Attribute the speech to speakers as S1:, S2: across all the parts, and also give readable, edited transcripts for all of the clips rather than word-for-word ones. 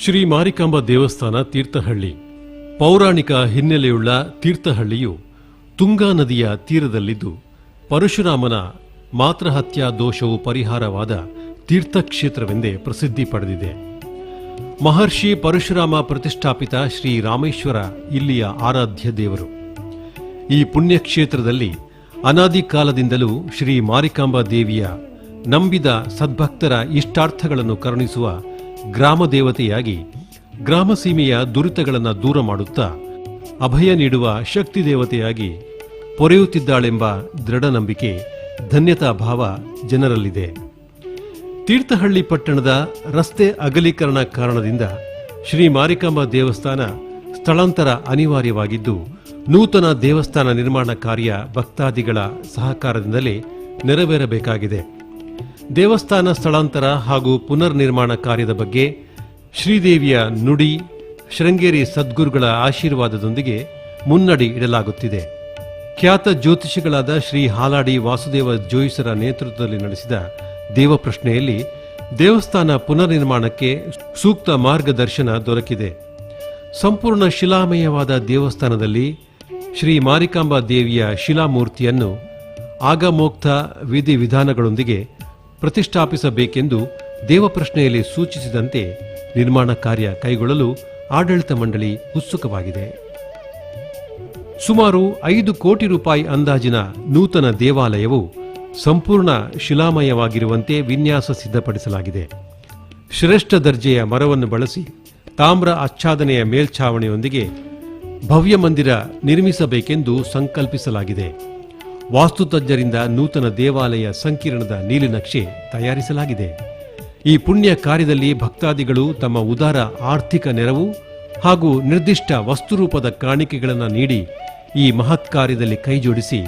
S1: ಶ್ರೀ ಮಾರಿಕಾಂಬಾ ದೇವಸ್ಥಾನ ತೀರ್ಥಹಳ್ಳಿ ಪೌರಾಣಿಕ ಹಿನ್ನೆಲೆಯುಳ್ಳ ತೀರ್ಥಹಳ್ಳಿಯು ತುಂಗಾ ನದಿಯ ತೀರದಲ್ಲಿದ್ದು ಪರಶುರಾಮನ ಮಾತೃಹತ್ಯಾ ದೋಷವು ಪರಿಹಾರವಾದ ತೀರ್ಥಕ್ಷೇತ್ರವೆಂದೇ ಪ್ರಸಿದ್ಧಿ ಪಡೆದಿದೆ. ಮಹರ್ಷಿ ಪರಶುರಾಮ ಪ್ರತಿಷ್ಠಾಪಿತ ಶ್ರೀ ರಾಮೇಶ್ವರ ಇಲ್ಲಿಯ ಆರಾಧ್ಯ ದೇವರು. ಈ ಪುಣ್ಯಕ್ಷೇತ್ರದಲ್ಲಿ ಅನಾದಿ ಕಾಲದಿಂದಲೂ ಶ್ರೀ ಮಾರಿಕಾಂಬಾ ದೇವಿಯ ನಂಬಿದ ಸದ್ಭಕ್ತರ ಇಷ್ಟಾರ್ಥಗಳನ್ನು ಕರುಣಿಸುವ ಗ್ರಾಮ ದೇವತೆಯಾಗಿ ಗ್ರಾಮಸೀಮೆಯ ದುರಿತಗಳನ್ನು ದೂರ ಮಾಡುತ್ತಾ ಅಭಯ ನೀಡುವ ಶಕ್ತಿ ದೇವತೆಯಾಗಿ ಪೊರೆಯುತ್ತಿದ್ದಾಳೆಂಬ ದೃಢ ನಂಬಿಕೆ, ಧನ್ಯತಾ ಭಾವ ಜನರಲ್ಲಿದೆ. ತೀರ್ಥಹಳ್ಳಿ ಪಟ್ಟಣದ ರಸ್ತೆ ಅಗಲೀಕರಣ ಕಾರಣದಿಂದ ಶ್ರೀ ಮಾರಿಕಾಂಬಾ ದೇವಸ್ಥಾನ ಸ್ಥಳಾಂತರ ಅನಿವಾರ್ಯವಾಗಿದ್ದು, ನೂತನ ದೇವಸ್ಥಾನ ನಿರ್ಮಾಣ ಕಾರ್ಯ ಭಕ್ತಾದಿಗಳ ಸಹಕಾರದಿಂದಲೇ ನೆರವೇರಬೇಕಾಗಿದೆ. ದೇವಸ್ಥಾನ ಸ್ಥಳಾಂತರ ಹಾಗೂ ಪುನರ್ ನಿರ್ಮಾಣ ಕಾರ್ಯದ ಬಗ್ಗೆ ಶ್ರೀದೇವಿಯ ನುಡಿ, ಶೃಂಗೇರಿ ಸದ್ಗುರುಗಳ ಆಶೀರ್ವಾದದೊಂದಿಗೆ ಮುನ್ನಡಿ ಇಡಲಾಗುತ್ತಿದೆ. ಖ್ಯಾತ ಜ್ಯೋತಿಷಿಗಳಾದ ಶ್ರೀ ಹಾಲಾಡಿ ವಾಸುದೇವ ಜೋಯಿಸರ ನೇತೃತ್ವದಲ್ಲಿ ನಡೆಸಿದ ದೇವಪ್ರಶ್ನೆಯಲ್ಲಿ ದೇವಸ್ಥಾನ ಪುನರ್ ನಿರ್ಮಾಣಕ್ಕೆ ಸೂಕ್ತ ಮಾರ್ಗದರ್ಶನ ದೊರಕಿದೆ. ಸಂಪೂರ್ಣ ಶಿಲಾಮಯವಾದ ದೇವಸ್ಥಾನದಲ್ಲಿ ಶ್ರೀ ಮಾರಿಕಾಂಬಾ ದೇವಿಯ ಶಿಲಾಮೂರ್ತಿಯನ್ನು ಆಗಮೋಕ್ತ ವಿಧಿವಿಧಾನಗಳೊಂದಿಗೆ ಪ್ರತಿಷ್ಠಾಪಿಸಬೇಕೆಂದು ದೇವಪ್ರಶ್ನೆಯಲ್ಲಿ ಸೂಚಿಸಿದಂತೆ ನಿರ್ಮಾಣ ಕಾರ್ಯ ಕೈಗೊಳ್ಳಲು ಆಡಳಿತ ಮಂಡಳಿ ಉತ್ಸುಕವಾಗಿದೆ. ಸುಮಾರು 5 ಕೋಟಿ ರೂಪಾಯಿ ಅಂದಾಜಿನ ನೂತನ ದೇವಾಲಯವು ಸಂಪೂರ್ಣ ಶಿಲಾಮಯವಾಗಿರುವಂತೆ ವಿನ್ಯಾಸ ಸಿದ್ಧಪಡಿಸಲಾಗಿದೆ. ಶ್ರೇಷ್ಠ ದರ್ಜೆಯ ಮರವನ್ನು ಬಳಸಿ ತಾಮ್ರ ಆಚ್ಛಾದನೆಯ ಮೇಲ್ಛಾವಣಿಯೊಂದಿಗೆ ಭವ್ಯ ಮಂದಿರ ನಿರ್ಮಿಸಬೇಕೆಂದು ಸಂಕಲ್ಪಿಸಲಾಗಿದೆ. ವಾಸ್ತುತಜ್ಞರಿಂದ ನೂತನ ದೇವಾಲಯ ಸಂಕೀರ್ಣದ ನೀಲಿನಕ್ಷೆ ತಯಾರಿಸಲಾಗಿದೆ. ಈ ಪುಣ್ಯ ಕಾರ್ಯದಲ್ಲಿ ಭಕ್ತಾದಿಗಳು ತಮ್ಮ ಉದಾರ ಆರ್ಥಿಕ ನೆರವು ಹಾಗೂ ನಿರ್ದಿಷ್ಟ ವಸ್ತುರೂಪದ ಕಾಣಿಕೆಗಳನ್ನು ನೀಡಿ ಈ ಮಹತ್ ಕಾರ್ಯದಲ್ಲಿ ಕೈಜೋಡಿಸಿ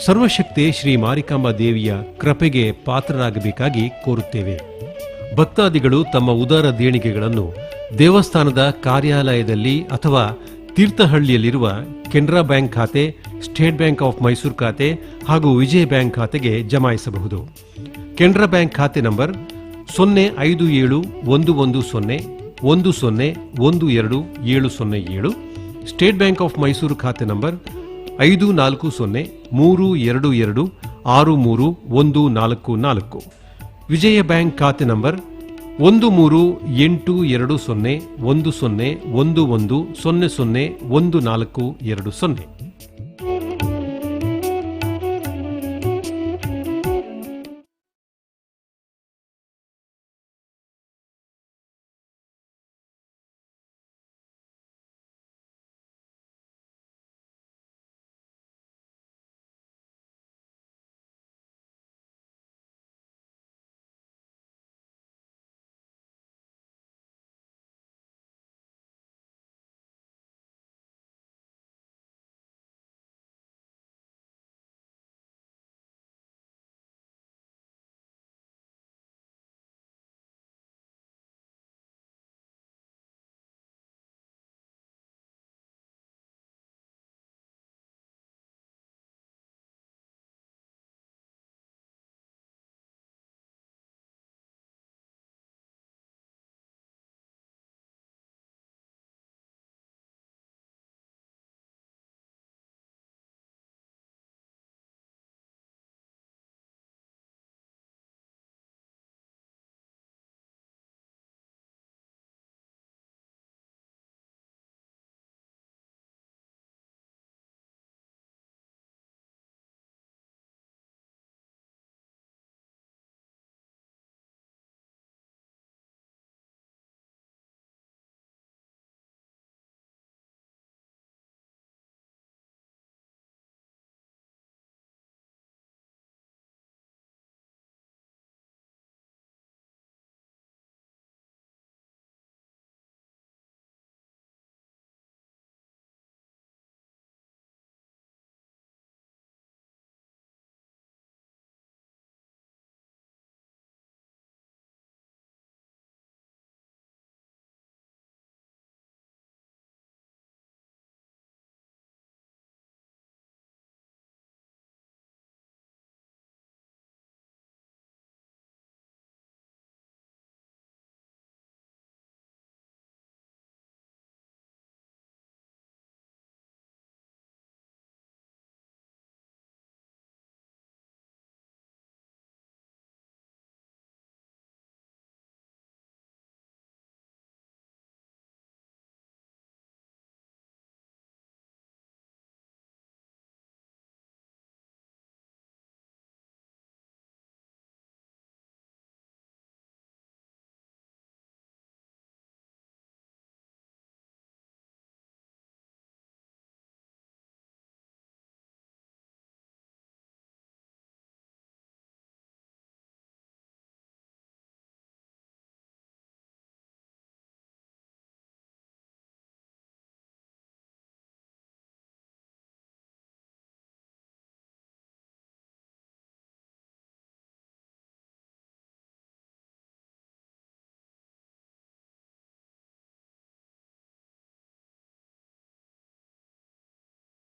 S1: ಸರ್ವಶಕ್ತಿ ಶ್ರೀ ಮಾರಿಕಾಂಬಾ ದೇವಿಯ ಕೃಪೆಗೆ ಪಾತ್ರರಾಗಬೇಕಾಗಿ ಕೋರುತ್ತೇವೆ. ಭಕ್ತಾದಿಗಳು ತಮ್ಮ ಉದಾರ ದೇಣಿಗೆಗಳನ್ನು ದೇವಸ್ಥಾನದ ಕಾರ್ಯಾಲಯದಲ್ಲಿ ಅಥವಾ ತೀರ್ಥಹಳ್ಳಿಯಲ್ಲಿರುವ ಕೆನರಾ ಬ್ಯಾಂಕ್ ಖಾತೆ, ಸ್ಟೇಟ್ ಬ್ಯಾಂಕ್ ಆಫ್ ಮೈಸೂರು ಖಾತೆ ಹಾಗೂ ವಿಜಯ ಬ್ಯಾಂಕ್ ಖಾತೆಗೆ ಜಮಾಯಿಸಬಹುದು. ಕೆನರಾ ಬ್ಯಾಂಕ್ ಖಾತೆ number 0511010120707, state bank of Mysuru ಖಾತೆ ನಂಬರ್ 540322631444, ವಿಜಯ ಬ್ಯಾಂಕ್ ಖಾತೆ ನಂಬರ್ 1382010111001420.